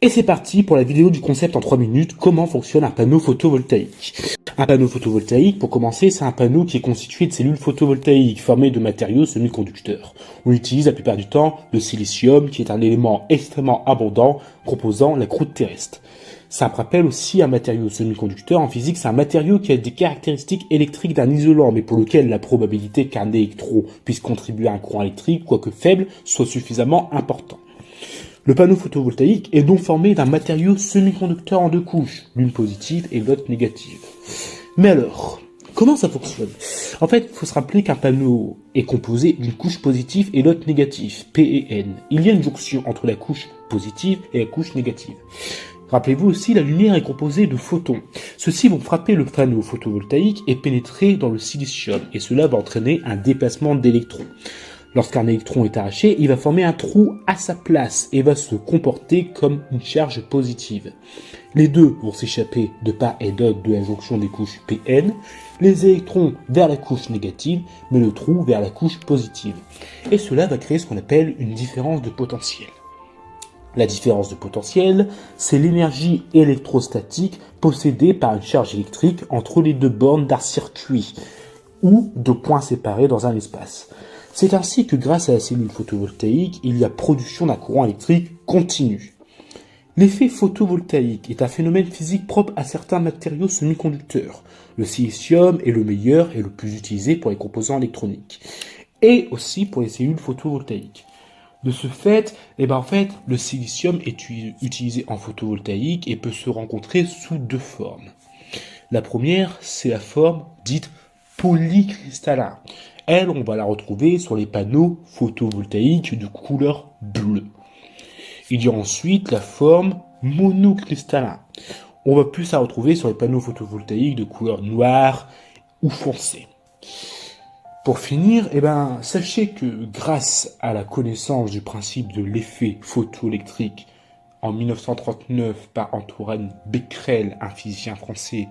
Et c'est parti pour la vidéo du concept en 3 minutes, comment fonctionne un panneau photovoltaïque. Un panneau photovoltaïque, pour commencer, c'est un panneau qui est constitué de cellules photovoltaïques formées de matériaux semi-conducteurs. On utilise la plupart du temps le silicium, qui est un élément extrêmement abondant composant la croûte terrestre. Ça me rappelle aussi un matériau semi-conducteur. En physique, c'est un matériau qui a des caractéristiques électriques d'un isolant, mais pour lequel la probabilité qu'un électron puisse contribuer à un courant électrique, quoique faible, soit suffisamment important. Le panneau photovoltaïque est donc formé d'un matériau semi-conducteur en deux couches, l'une positive et l'autre négative. Mais alors, comment ça fonctionne? En fait, il faut se rappeler qu'un panneau est composé d'une couche positive et l'autre négative, P et N. Il y a une jonction entre la couche positive et la couche négative. Rappelez-vous aussi, la lumière est composée de photons. Ceux-ci vont frapper le panneau photovoltaïque et pénétrer dans le silicium, et cela va entraîner un déplacement d'électrons. Lorsqu'un électron est arraché, il va former un trou à sa place et va se comporter comme une charge positive. Les deux vont s'échapper de part et d'autre de la jonction des couches Pn, les électrons vers la couche négative, mais le trou vers la couche positive. Et cela va créer ce qu'on appelle une différence de potentiel. La différence de potentiel, c'est l'énergie électrostatique possédée par une charge électrique entre les deux bornes d'un circuit ou deux points séparés dans un espace. C'est ainsi que grâce à la cellule photovoltaïque, il y a production d'un courant électrique continu. L'effet photovoltaïque est un phénomène physique propre à certains matériaux semi-conducteurs. Le silicium est le meilleur et le plus utilisé pour les composants électroniques, et aussi pour les cellules photovoltaïques. De ce fait, le silicium est utilisé en photovoltaïque et peut se rencontrer sous deux formes. La première, c'est la forme dite polycristalline. Elle, on va la retrouver sur les panneaux photovoltaïques de couleur bleue. Il y a ensuite la forme monocristalline. On va plus la retrouver sur les panneaux photovoltaïques de couleur noire ou foncée. Pour finir, sachez que grâce à la connaissance du principe de l'effet photoélectrique en 1939 par Antoine Becquerel, un physicien français,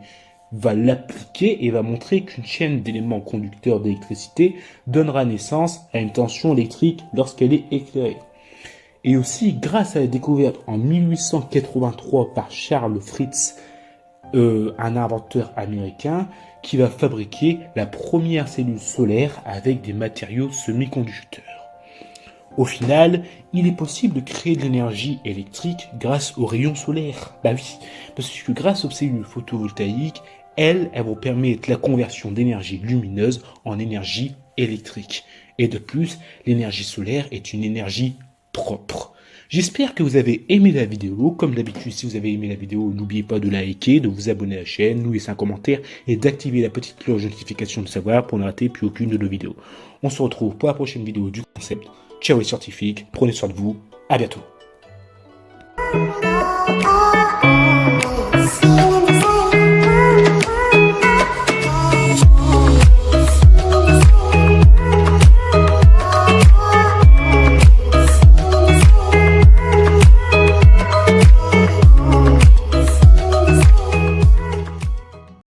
va l'appliquer et va montrer qu'une chaîne d'éléments conducteurs d'électricité donnera naissance à une tension électrique lorsqu'elle est éclairée. Et aussi, grâce à la découverte en 1883 par Charles Fritz, un inventeur américain, qui va fabriquer la première cellule solaire avec des matériaux semi-conducteurs. Au final, il est possible de créer de l'énergie électrique grâce aux rayons solaires. Bah oui, parce que grâce aux cellules photovoltaïques, elles vont permettre la conversion d'énergie lumineuse en énergie électrique. Et de plus, l'énergie solaire est une énergie propre. J'espère que vous avez aimé la vidéo. Comme d'habitude, si vous avez aimé la vidéo, n'oubliez pas de liker, de vous abonner à la chaîne, nous laisser un commentaire et d'activer la petite cloche de notification de savoir pour ne rater plus aucune de nos vidéos. On se retrouve pour la prochaine vidéo du concept. Ciao les scientifiques, prenez soin de vous, à bientôt.